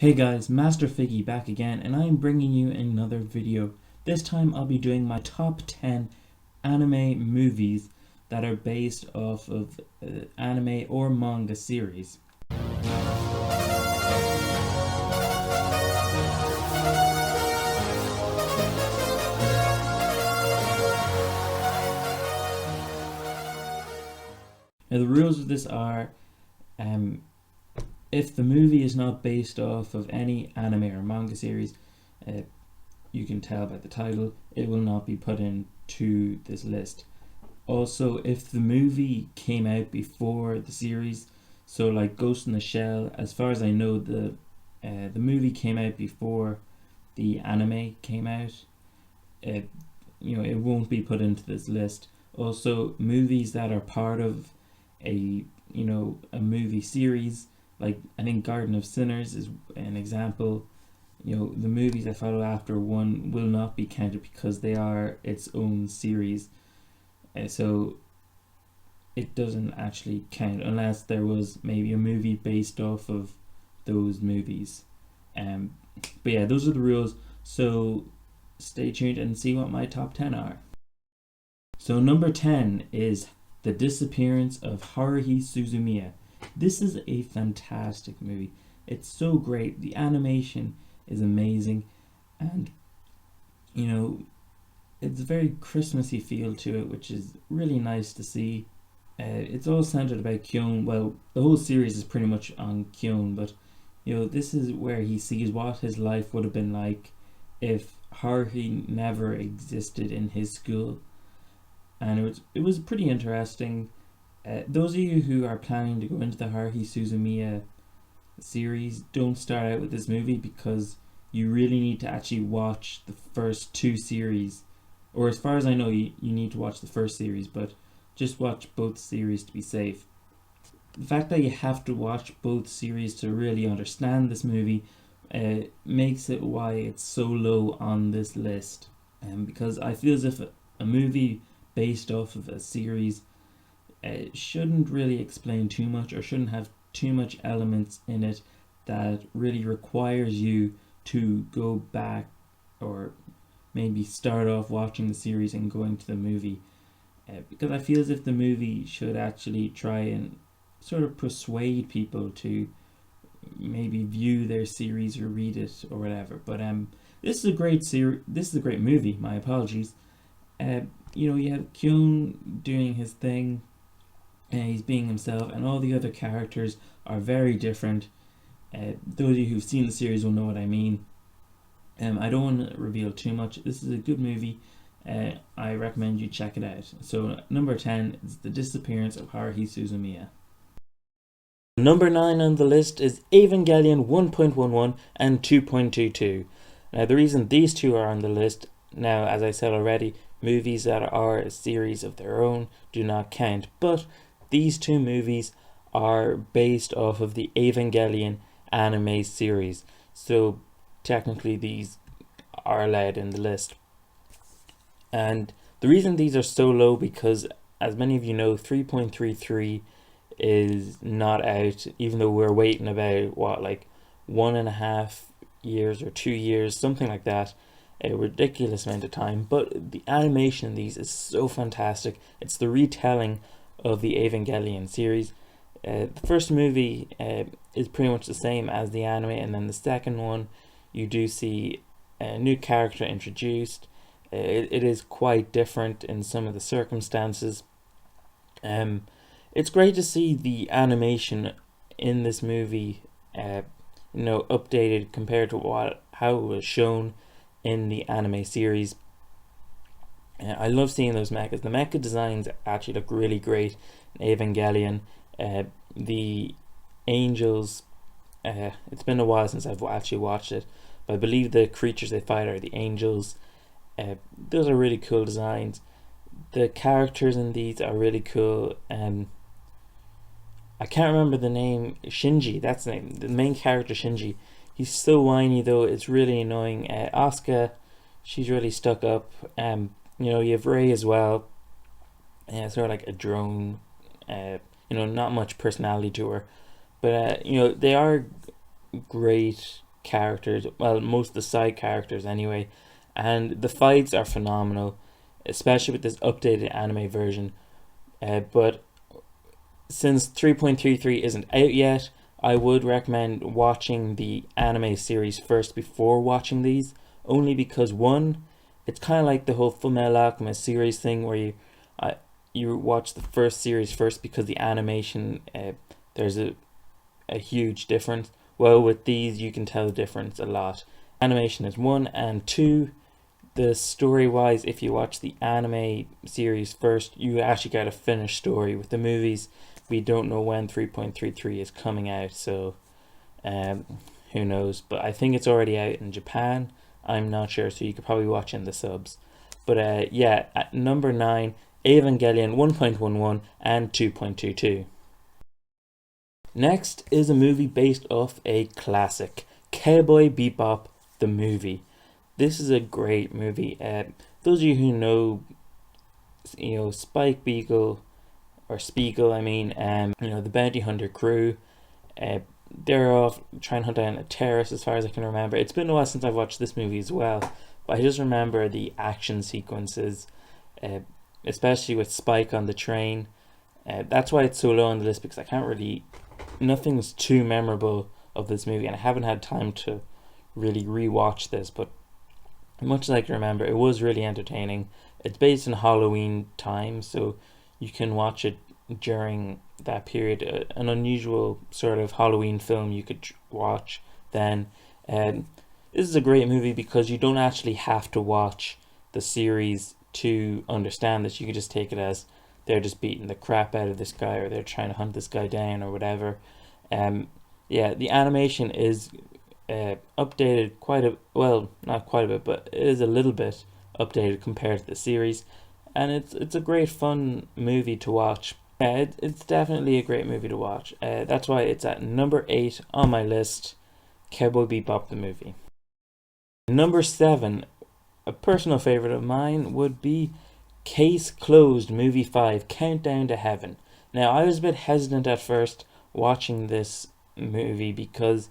Hey guys, MasterFiggy back again, and I am bringing you another video. This time I'll be doing my top 10 anime movies that are based off of anime or manga series. Now the rules of this are, if the movie is not based off of any anime or manga series, you can tell by the title, it will not be put into this list. Also, if the movie came out before the series, so like Ghost in the Shell, as far as I know, the movie came out before the anime came out. It won't be put into this list. Also, movies that are part of a movie series, like I think Garden of Sinners is an example. The movies that follow after one will not be counted because they are its own series. So it doesn't actually count unless there was maybe a movie based off of those movies. But yeah, those are the rules. So stay tuned and see what my top 10 are. So number 10 is The Disappearance of Haruhi Suzumiya. This is a fantastic movie. It's so great. The animation is amazing, and it's a very Christmassy feel to it, which is really nice to see. It's all centered about Kyon. Well, the whole series is pretty much on Kyon, but this is where he sees what his life would have been like if Haruhi never existed in his school, and it was pretty interesting. Those of you who are planning to go into the Haruhi Suzumiya series, don't start out with this movie because you really need to actually watch the first two series, or as far as I know, you need to watch the first series, but just watch both series to be safe. The fact that you have to watch both series to really understand this movie makes it why it's so low on this list, because I feel as if a movie based off of a series shouldn't really explain too much, or shouldn't have too much elements in it that really requires you to go back or maybe start off watching the series and going to the movie, because I feel as if the movie should actually try and sort of persuade people to maybe view their series or read it or whatever. But this is a great series. This is a great movie. My apologies. You have Kyun doing his thing, and he's being himself, and all the other characters are very different. Those of you who've seen the series will know what I mean. I don't want to reveal too much. This is a good movie. I recommend you check it out. So number 10 is The Disappearance of Haruhi Suzumiya. Number 9 on the list is Evangelion 1.11 and 2.22. Now the reason these two are on the list, now as I said already, movies that are a series of their own do not count, but these two movies are based off of the Evangelion anime series, so technically these are allowed in the list. And the reason these are so low, because as many of you know, 3.33 is not out, even though we're waiting about 1.5 years or 2 years, something like that, a ridiculous amount of time. But the animation in these is so fantastic. It's the retelling of the Evangelion series. The first movie is pretty much the same as the anime, and then the second one you do see a new character introduced. It is quite different in some of the circumstances. It's great to see the animation in this movie updated compared to how it was shown in the anime series. I love seeing those mechas. The mecha designs actually look really great in Evangelion. The angels, it's been a while since I've actually watched it, but I believe the creatures they fight are the angels. Those are really cool designs. The characters in these are really cool. I can't remember the name. Shinji, that's the name. The main character, Shinji. He's so whiny though, it's really annoying. Asuka, she's really stuck up. You have Rei as well. Sort of like a drone. Not much personality to her. But they are great characters, well, most of the side characters anyway, and the fights are phenomenal, especially with this updated anime version. But since 3.33 isn't out yet, I would recommend watching the anime series first before watching these, only because one, it's kind of like the whole Fullmetal Alchemist series thing where you watch the first series first because the animation, there's a huge difference. Well, with these you can tell the difference a lot. Animation is one, and two, the story wise, if you watch the anime series first, you actually get a finished story. With the movies, we don't know when 3.33 is coming out, so who knows. But I think it's already out in Japan. I'm not sure, so you could probably watch in the subs. But yeah, at number 9, Evangelion 1.11 and 2.22. Next is a movie based off a classic, Cowboy Bebop, the movie. This is a great movie. Those of you who know, Spike Beagle, or Spiegel, I mean, the bounty hunter crew, they're off trying to hunt down a terrorist as far as I can remember. It's been a while since I've watched this movie as well, but I just remember the action sequences, especially with Spike on the train. That's why it's so low on the list, because I can't really, nothing's too memorable of this movie, and I haven't had time to really rewatch this, but much as I can remember, it was really entertaining. It's based in Halloween time, so you can watch it during that period. An unusual sort of Halloween film you could watch then. This is a great movie because you don't actually have to watch the series to understand this. You can just take it as they're just beating the crap out of this guy, or they're trying to hunt this guy down, or whatever. Yeah, the animation is updated not quite a bit, but it is a little bit updated compared to the series, and it's a great fun movie to watch. It's definitely a great movie to watch. That's why it's at number 8 on my list, Cowboy Bebop the movie. Number 7, a personal favorite of mine, would be Case Closed Movie 5, Countdown to Heaven. Now, I was a bit hesitant at first watching this movie because,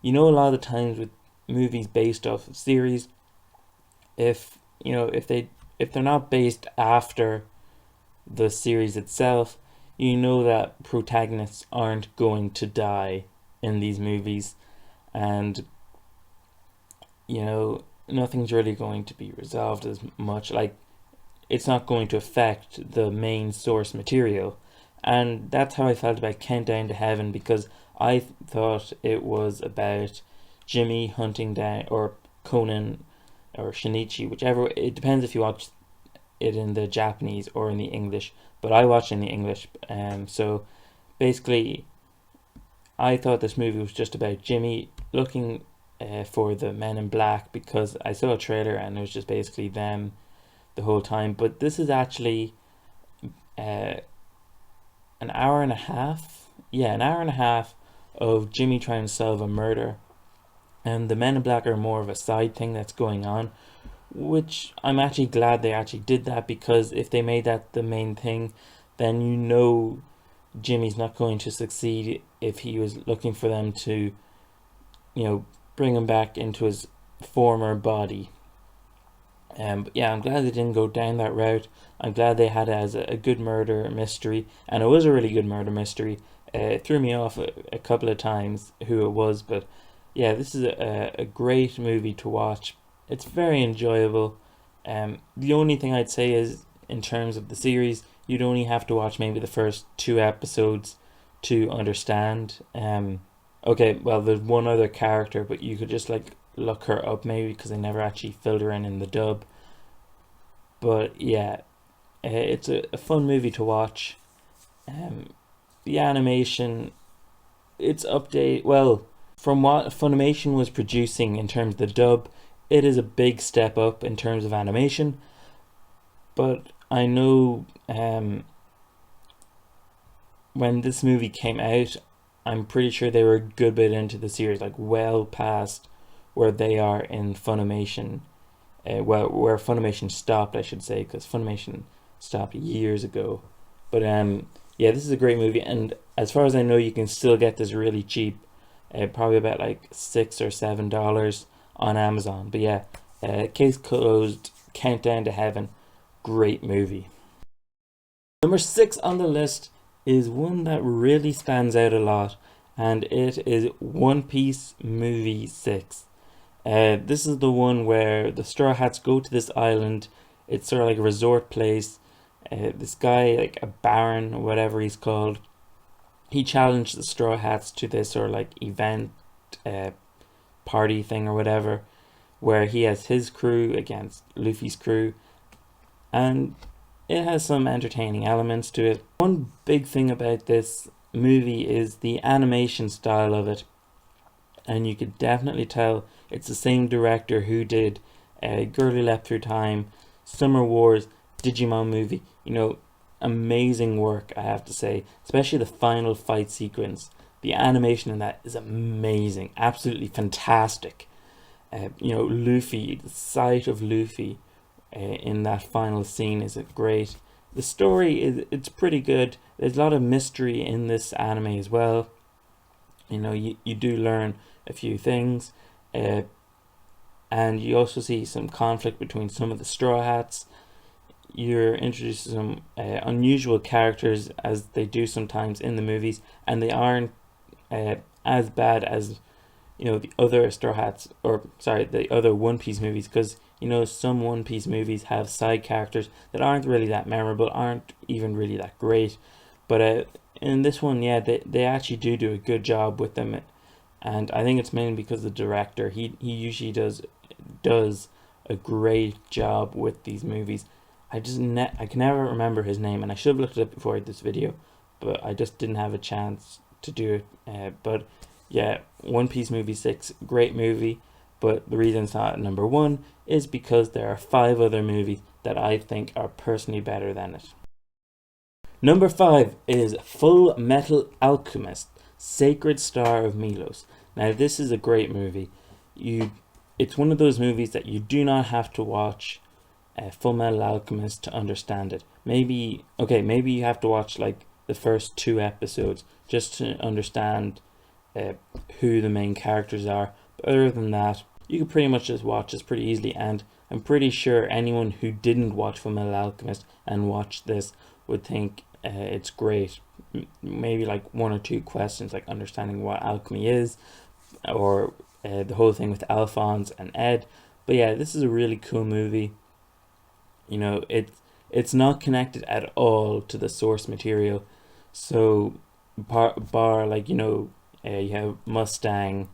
a lot of the times with movies based off of series, if they're not based after the series itself, that protagonists aren't going to die in these movies, and nothing's really going to be resolved as much. Like, it's not going to affect the main source material. And that's how I felt about Countdown to Heaven, because I thought it was about Jimmy hunting down, or Conan, or Shinichi, whichever. It depends if you watch it in the Japanese or in the English, but I watched in the English. So basically, I thought this movie was just about Jimmy looking for the Men in Black, because I saw a trailer and it was just basically them the whole time. But this is actually an hour and a half. Yeah, an hour and a half of Jimmy trying to solve a murder, and the Men in Black are more of a side thing that's going on, which I'm actually glad they actually did that, because if they made that the main thing, then Jimmy's not going to succeed if he was looking for them to, bring him back into his former body. But yeah, I'm glad they didn't go down that route. I'm glad they had it as a good murder mystery, and it was a really good murder mystery. It threw me off a couple of times who it was, but yeah, this is a great movie to watch. It's very enjoyable. The only thing I'd say is, in terms of the series, you'd only have to watch maybe the first 2 episodes to understand. Okay, well, there's one other character, but you could just look her up maybe, because they never actually filled her in the dub. But yeah, it's a fun movie to watch. The animation, it's update. Well, from what Funimation was producing in terms of the dub, it is a big step up in terms of animation. But I know when this movie came out, I'm pretty sure they were a good bit into the series, well past where they are in Funimation. Where Funimation stopped, I should say, because Funimation stopped years ago. But yeah, this is a great movie, and as far as I know, you can still get this really cheap probably about like $6 or $7 on Amazon. But yeah, Case Closed, Countdown to Heaven, great movie. Number 6 on the list is one that really stands out a lot, and it is One Piece Movie 6. This is the one where the Straw Hats go to this island. It's sort of like a resort place. This guy, like a baron or whatever he's called, he challenged the Straw Hats to this sort of like event, party thing or whatever, where he has his crew against Luffy's crew, and it has some entertaining elements to it. One big thing about this movie is the animation style of it, and you could definitely tell it's the same director who did Girl Who Leapt Through Time, Summer Wars, Digimon movie. Amazing work, I have to say, especially the final fight sequence. The animation in that is amazing, absolutely fantastic. Luffy, the sight of Luffy in that final scene is great. The story it's pretty good. There's a lot of mystery in this anime as well. You do learn a few things, and you also see some conflict between some of the Straw Hats. You're introduced to some unusual characters, as they do sometimes in the movies, and they aren't as bad as the other Straw Hats, the other One Piece movies, because some One Piece movies have side characters that aren't really that memorable, aren't even really that great, but in this one, yeah, they actually do a good job with them, and I think it's mainly because the director, he usually does a great job with these movies. I can never remember his name, and I should have looked it up before this video, but I just didn't have a chance to do it. But yeah, One Piece Movie 6, great movie, but the reason it's not at number 1 is because there are 5 other movies that I think are personally better than it. Number 5 is Fullmetal Alchemist, Sacred Star of Milos. Now this is a great movie. It's one of those movies that you do not have to watch Fullmetal Alchemist to understand it. Maybe you have to watch like the first 2 episodes just to understand who the main characters are. But other than that, you can pretty much just watch this pretty easily, and I'm pretty sure anyone who didn't watch Fullmetal Alchemist and watched this would think it's great. Maybe like 1 or 2 questions, like understanding what alchemy is, or the whole thing with Alphonse and Ed. But yeah, this is a really cool movie. It's not connected at all to the source material. So bar like you have Mustang,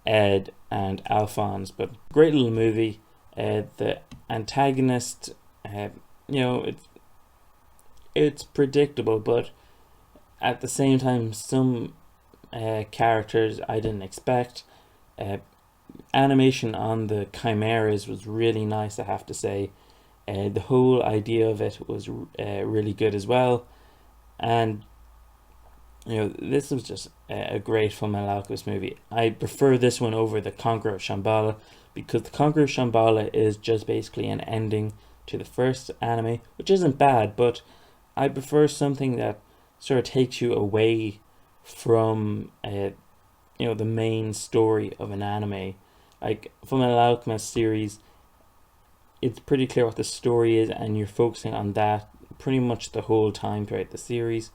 Ed, and Alphonse, but great little movie. The antagonist, it's predictable, but at the same time, some characters I didn't expect. Animation on the chimeras was really nice, I have to say. The whole idea of it was really good as well, and this was just a great Fullmetal Alchemist movie. I prefer this one over The Conqueror of Shambhala, because The Conqueror of Shambhala is just basically an ending to the first anime, which isn't bad, but I prefer something that sort of takes you away from the main story of an anime. Like Fullmetal Alchemist series, it's pretty clear what the story is, and you're focusing on that pretty much the whole time throughout the series.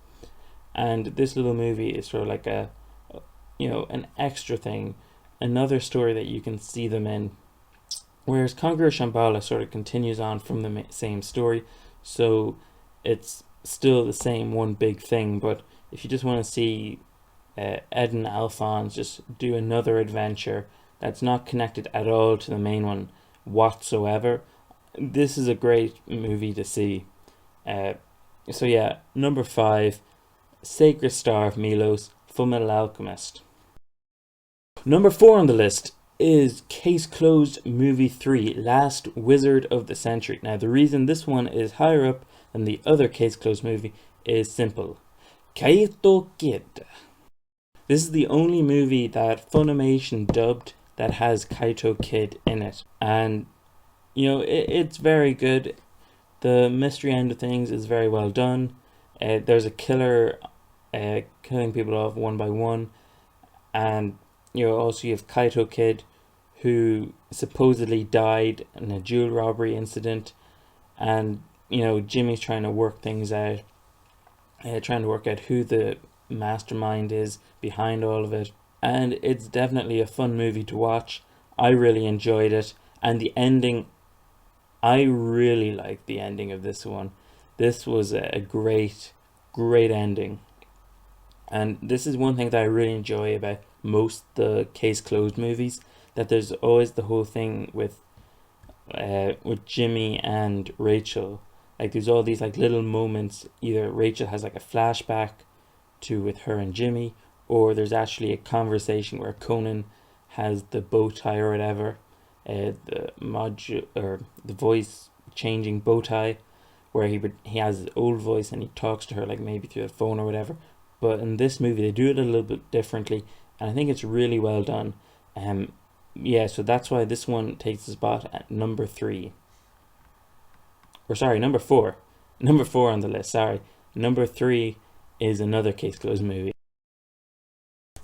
And this little movie is sort of like an extra thing, another story that you can see them in. Whereas Conqueror Shambhala sort of continues on from the same story, so it's still the same one big thing. But if you just want to see Ed and Alphonse just do another adventure that's not connected at all to the main one whatsoever, this is a great movie to see. So yeah, number 5, Sacred Star of Milos, Fullmetal Alchemist. Number 4 on the list is Case Closed Movie 3, Last Wizard of the Century. Now the reason this one is higher up than the other Case Closed movie is simple. Kaito Kid. This is the only movie that Funimation dubbed that has Kaito Kid in it, and it's very good. The mystery end of things is very well done. There's a killer killing people off one by one, And also you have Kaito Kid, who supposedly died in a jewel robbery incident, and Jimmy's trying to work things out, trying to work out who the mastermind is behind all of it. And it's definitely a fun movie to watch. I really enjoyed it, and the ending, I really like the ending of this one. This was a great, great ending. And this is one thing that I really enjoy about most the case closed movies, that there's always the whole thing with Jimmy and Rachel. Like there's all these like little moments. Either Rachel has like a flashback to with her and Jimmy, or there's actually a conversation where Conan has the bow tie or whatever, the or the voice changing bow tie, where he has his old voice and he talks to her like maybe through the phone or whatever. But in this movie they do it a little bit differently, and I think it's really well done. Yeah, so that's why this one takes the spot at number 3. Or sorry, number 4. Number 4 on the list, sorry. Number 3 is another case closed movie.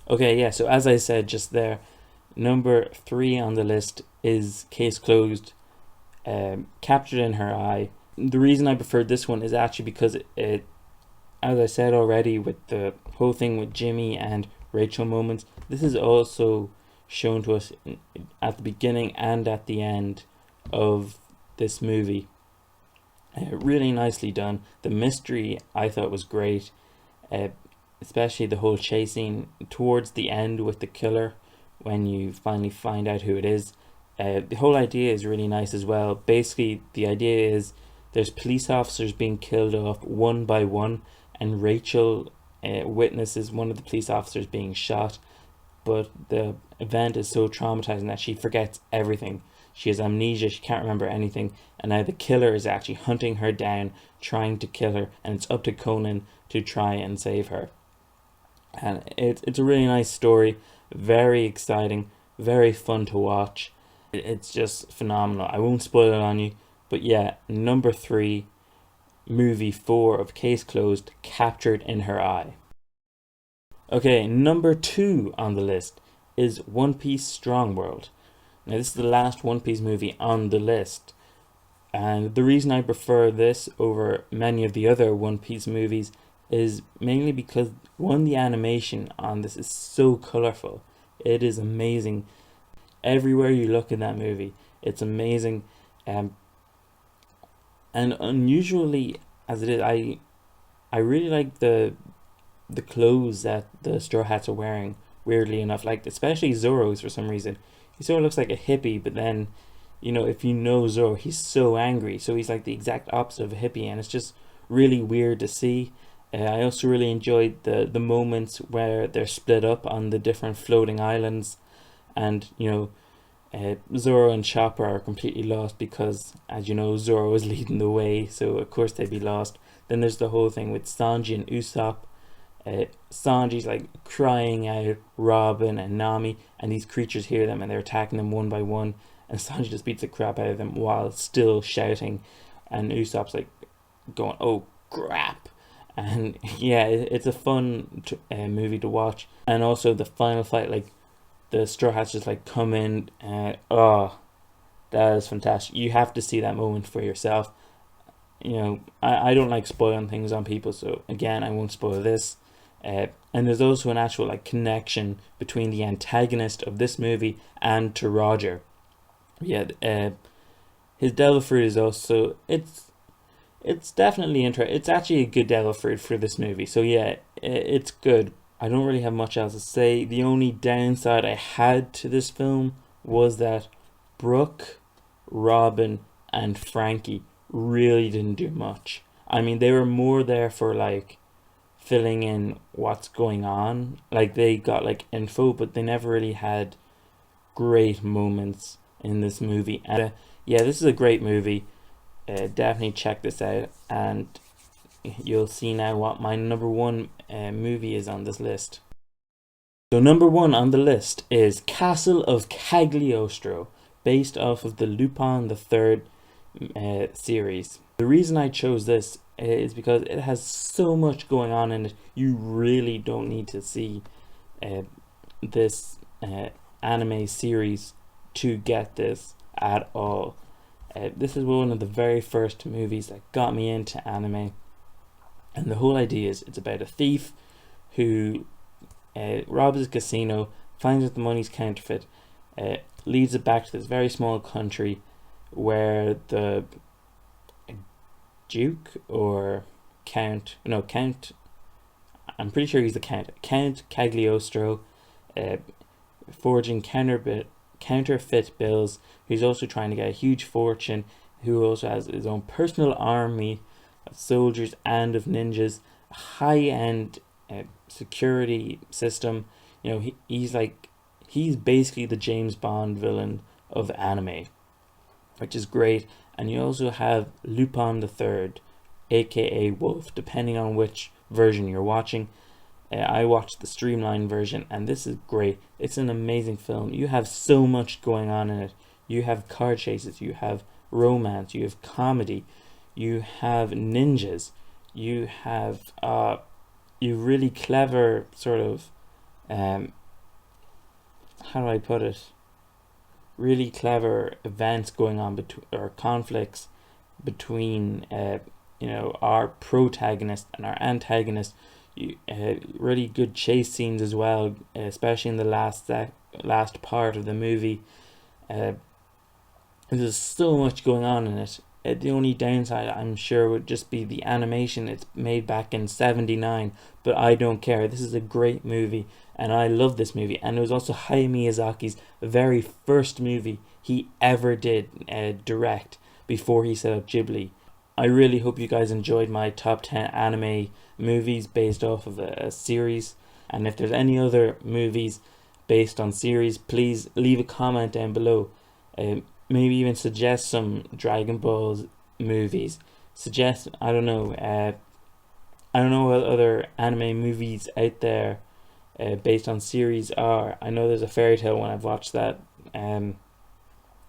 Okay, yeah, so as I said just there, number 3 on the list is Case Closed, Captured in Her Eye. The reason I preferred this one is actually because it, as I said already, with the whole thing with Jimmy and Rachel moments, this is also shown to us at the beginning and at the end of this movie. Really nicely done. The mystery I thought was great, especially the whole chasing towards the end with the killer when you finally find out who it is. The whole idea is really nice as well. Basically, the idea is there's police officers being killed off one by one, and Rachel witnesses one of the police officers being shot, but the event is so traumatizing that she forgets everything. She has amnesia, she can't remember anything, and now the killer is actually hunting her down, trying to kill her, and it's up to Conan to try and save her. And it's a really nice story, very exciting, very fun to watch. It's just phenomenal. I won't spoil it on you, but yeah, number 3, movie 4 of Case Closed, Captured in Her Eye. Okay, number 2 on the list is One Piece Strong World. Now, this is the last One Piece movie on the list, and the reason I prefer this over many of the other One Piece movies is mainly because, one, the animation on this is so colorful. It is amazing. Everywhere you look in that movie, it's amazing. And unusually as it is, I really like the clothes that the Straw Hats are wearing. Weirdly enough, like especially Zoro's, for some reason, he sort of looks like a hippie, but then, if you know Zoro, he's so angry, so he's like the exact opposite of a hippie, and it's just really weird to see. I also really enjoyed the moments where they're split up on the different floating islands, and Zoro and Chopper are completely lost because, as you know, Zoro is leading the way, so of course they'd be lost. Then there's the whole thing with Sanji and Usopp. Sanji's like crying out Robin and Nami, and these creatures hear them and they're attacking them one by one, and Sanji just beats the crap out of them while still shouting, and Usopp's like going, "Oh crap!" And yeah, it's a fun movie to watch. And also the final fight, like the Straw Hats just like come in, oh, that is fantastic. You have to see that moment for yourself. I don't like spoiling things on people, so again, I won't spoil this. And there's also an actual like connection between the antagonist of this movie and to Roger. Yeah, his devil fruit is also, it's definitely interesting. It's actually a good devil fruit for this movie. So yeah, it's good. I don't really have much else to say. The only downside I had to this film was that Brooke, Robin, and Frankie really didn't do much. I mean, they were more there for like filling in what's going on. Like they got like info, but they never really had great moments in this movie. And yeah, this is a great movie. Definitely check this out, and you'll see now what my number 1 movie is on this list. So number 1 on the list is Castle of Cagliostro, based off of the Lupin the Third series. The reason I chose this is because it has so much going on in it. You really don't need to see this anime series to get this at all. This is one of the very first movies that got me into anime, and the whole idea is it's about a thief who robs a casino, finds out the money's counterfeit, leads it back to this very small country where the Duke or Count, I'm pretty sure he's the Count Cagliostro, forging counterfeit bills, who's also trying to get a huge fortune, who also has his own personal army of soldiers and of ninjas, a high-end security system. He's basically the James Bond villain of anime, which is great. And you also have Lupin the Third, aka Wolf, depending on which version you're watching. I watched the streamlined version, and this is great. It's an amazing film. You have so much going on in it. You have car chases, you have romance, you have comedy, you have ninjas, you have really clever sort of how do I put it? Really clever events going on or conflicts between our protagonist and our antagonist. Really good chase scenes as well, especially in the last part of the movie. There's so much going on in it. The only downside, I'm sure, would just be the animation. It's made back in '79, but I don't care. This is a great movie, and I love this movie. And it was also Hayao Miyazaki's very first movie he ever did direct before he set up Ghibli. I really hope you guys enjoyed my top 10 anime movies based off of a series. And if there's any other movies based on series, please leave a comment down below. Maybe even suggest some Dragon Ball movies. I don't know what other anime movies out there based on series are. I know there's a Fairy Tail one, I've watched that. And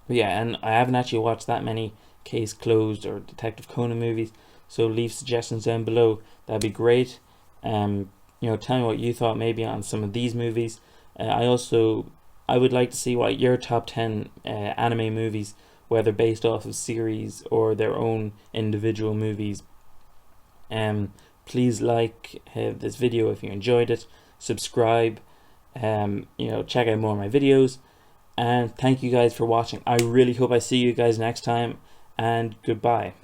I haven't actually watched that many Case Closed or Detective Conan movies, so leave suggestions down below. That'd be great. Tell me what you thought maybe on some of these movies. I would like to see what your top 10 anime movies, whether based off of series or their own individual movies. Please like this video if you enjoyed it. Subscribe. Check out more of my videos. And thank you guys for watching. I really hope I see you guys next time. And goodbye.